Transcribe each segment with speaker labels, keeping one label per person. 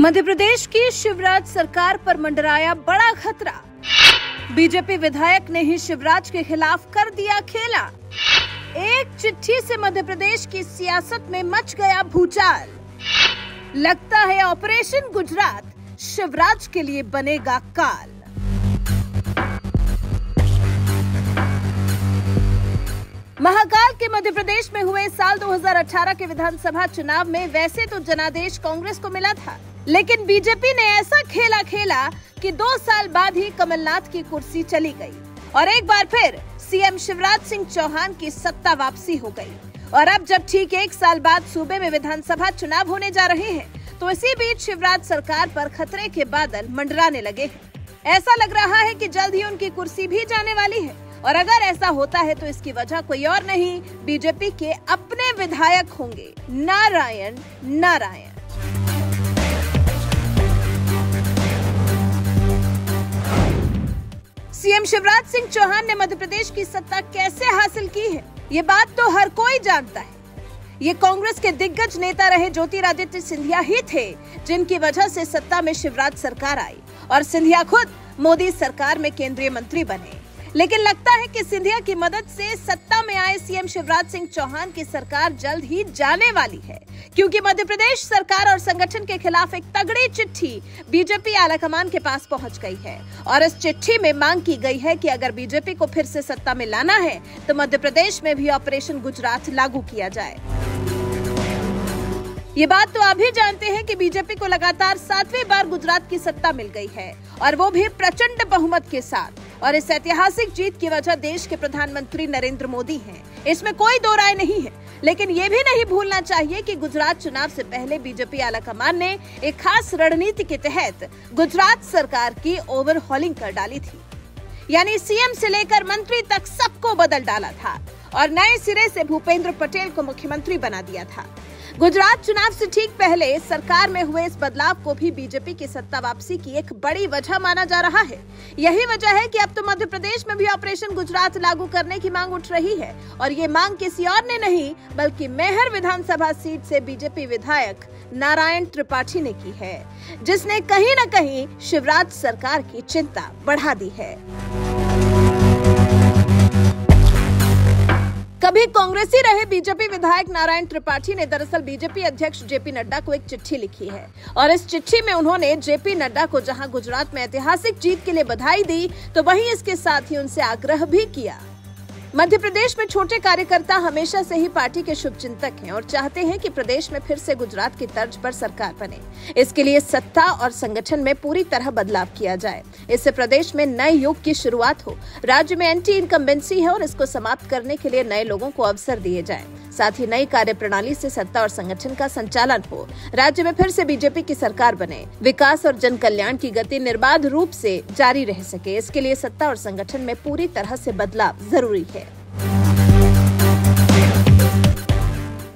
Speaker 1: मध्य प्रदेश की शिवराज सरकार पर मंडराया बड़ा खतरा। बीजेपी विधायक ने ही शिवराज के खिलाफ कर दिया खेला। एक चिट्ठी से मध्य प्रदेश की सियासत में मच गया भूचाल। लगता है ऑपरेशन गुजरात शिवराज के लिए बनेगा काल। महाकाल के मध्य प्रदेश में हुए साल 2018 के विधानसभा चुनाव में वैसे तो जनादेश कांग्रेस को मिला था, लेकिन बीजेपी ने ऐसा खेला खेला कि 2 साल बाद ही कमलनाथ की कुर्सी चली गई और एक बार फिर सीएम शिवराज सिंह चौहान की सत्ता वापसी हो गई। और अब जब ठीक 1 साल बाद सूबे में विधानसभा चुनाव होने जा रहे हैं, तो इसी बीच शिवराज सरकार पर खतरे के बादल मंडराने लगे हैं। ऐसा लग रहा है कि जल्द ही उनकी कुर्सी भी जाने वाली है। और अगर ऐसा होता है तो इसकी वजह कोई और नहीं, बीजेपी के अपने विधायक होंगे, नारायण नारायण। सीएम शिवराज सिंह चौहान ने मध्य प्रदेश की सत्ता कैसे हासिल की है, ये बात तो हर कोई जानता है। ये कांग्रेस के दिग्गज नेता रहे ज्योतिरादित्य सिंधिया ही थे, जिनकी वजह से सत्ता में शिवराज सरकार आई और सिंधिया खुद मोदी सरकार में केंद्रीय मंत्री बने। लेकिन लगता है कि सिंधिया की मदद से सत्ता में आए सीएम शिवराज सिंह चौहान की सरकार जल्द ही जाने वाली है, क्योंकि मध्य प्रदेश सरकार और संगठन के खिलाफ एक तगड़ी चिट्ठी बीजेपी आलाकमान के पास पहुंच गई है। और इस चिट्ठी में मांग की गई है कि अगर बीजेपी को फिर से सत्ता में लाना है तो मध्य प्रदेश में भी ऑपरेशन गुजरात लागू किया जाए। ये बात तो आप भी जानते हैं कि बीजेपी को लगातार 7वीं बार गुजरात की सत्ता मिल गई है, और वो भी प्रचंड बहुमत के साथ। और इस ऐतिहासिक जीत की वजह देश के प्रधानमंत्री नरेंद्र मोदी हैं। इसमें कोई दो राय नहीं है। लेकिन ये भी नहीं भूलना चाहिए कि गुजरात चुनाव से पहले बीजेपी आलाकमान ने एक खास रणनीति के तहत गुजरात सरकार की ओवरहॉलिंग कर डाली थी। यानी सीएम से लेकर मंत्री तक सबको बदल डाला था और नए सिरे से भूपेंद्र पटेल को मुख्यमंत्री बना दिया था। गुजरात चुनाव से ठीक पहले सरकार में हुए इस बदलाव को भी बीजेपी की सत्ता वापसी की एक बड़ी वजह माना जा रहा है। यही वजह है कि अब तो मध्य प्रदेश में भी ऑपरेशन गुजरात लागू करने की मांग उठ रही है। और ये मांग किसी और ने नहीं बल्कि मैहर विधानसभा सीट से बीजेपी विधायक नारायण त्रिपाठी ने की है, जिसने कहीं न कहीं शिवराज सरकार की चिंता बढ़ा दी है। कभी कांग्रेसी रहे बीजेपी विधायक नारायण त्रिपाठी ने दरअसल बीजेपी अध्यक्ष जेपी नड्डा को एक चिट्ठी लिखी है। और इस चिट्ठी में उन्होंने जेपी नड्डा को जहां गुजरात में ऐतिहासिक जीत के लिए बधाई दी, तो वहीं इसके साथ ही उनसे आग्रह भी किया। मध्य प्रदेश में छोटे कार्यकर्ता हमेशा से ही पार्टी के शुभचिंतक हैं और चाहते हैं कि प्रदेश में फिर से गुजरात की तर्ज पर सरकार बने। इसके लिए सत्ता और संगठन में पूरी तरह बदलाव किया जाए। इससे प्रदेश में नए युग की शुरुआत हो। राज्य में एंटी इनकम्बेंसी है और इसको समाप्त करने के लिए नए लोगों को अवसर दिए जाएं। साथ ही नई कार्यप्रणाली से सत्ता और संगठन का संचालन हो। राज्य में फिर से बीजेपी की सरकार बने। विकास और जन कल्याण की गति निर्बाध रूप से जारी रह सके, इसके लिए सत्ता और संगठन में पूरी तरह से बदलाव जरूरी है।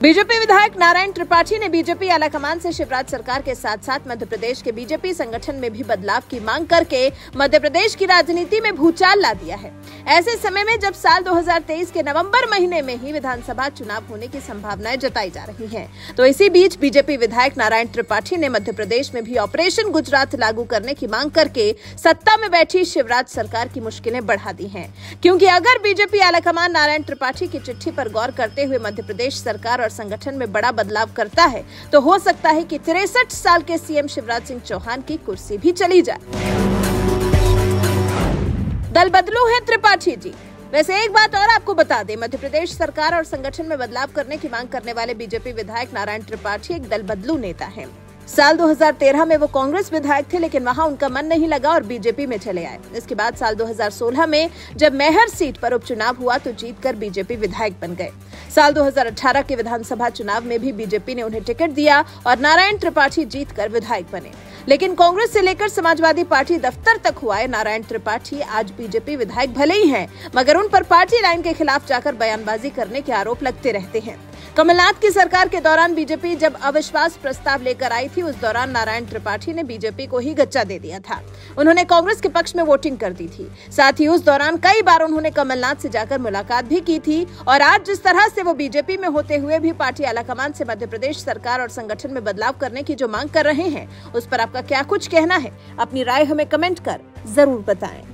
Speaker 1: बीजेपी विधायक नारायण त्रिपाठी ने बीजेपी आलाकमान से शिवराज सरकार के साथ साथ मध्य प्रदेश के बीजेपी संगठन में भी बदलाव की मांग करके मध्य प्रदेश की राजनीति में भूचाल ला दिया है। ऐसे समय में जब साल 2023 के नवंबर महीने में ही विधानसभा चुनाव होने की संभावनाएं जताई जा रही हैं, तो इसी बीच बीजेपी विधायक नारायण त्रिपाठी ने मध्य प्रदेश में भी ऑपरेशन गुजरात लागू करने की मांग करके सत्ता में बैठी शिवराज सरकार की मुश्किलें बढ़ा दी हैं। क्योंकि अगर बीजेपी आलाकमान नारायण त्रिपाठी की चिट्ठी पर गौर करते हुए मध्य प्रदेश सरकार और संगठन में बड़ा बदलाव करता है, तो हो सकता है कि 63 साल के सीएम शिवराज सिंह चौहान की कुर्सी भी चली जाए। दल बदलू है त्रिपाठी जी। वैसे एक बात और आपको बता दें, मध्य प्रदेश सरकार और संगठन में बदलाव करने की मांग करने वाले बीजेपी विधायक नारायण त्रिपाठी एक दल बदलू नेता हैं। साल 2013 में वो कांग्रेस विधायक थे, लेकिन वहां उनका मन नहीं लगा और बीजेपी में चले आए। इसके बाद साल 2016 में जब मैहर सीट पर उपचुनाव हुआ तो जीतकर बीजेपी विधायक बन गए। साल 2018 के विधानसभा चुनाव में भी बीजेपी ने उन्हें टिकट दिया और नारायण त्रिपाठी जीतकर विधायक बने। लेकिन कांग्रेस से लेकर समाजवादी पार्टी दफ्तर तक हुआ है, नारायण त्रिपाठी आज बीजेपी विधायक भले ही हैं, मगर उन पर पार्टी लाइन के खिलाफ जाकर बयानबाजी करने के आरोप लगते रहते हैं। कमलनाथ की सरकार के दौरान बीजेपी जब अविश्वास प्रस्ताव लेकर आई थी, उस दौरान नारायण त्रिपाठी ने बीजेपी को ही गच्चा दे दिया था। उन्होंने कांग्रेस के पक्ष में वोटिंग कर दी थी। साथ ही उस दौरान कई बार उन्होंने कमलनाथ से जाकर मुलाकात भी की थी। और आज जिस तरह से वो बीजेपी में होते हुए भी पार्टी आलाकमान से मध्य प्रदेश सरकार और संगठन में बदलाव करने की जो मांग कर रहे हैं, उस पर आपका क्या कुछ कहना है? अपनी राय हमें कमेंट कर जरूर बताएं।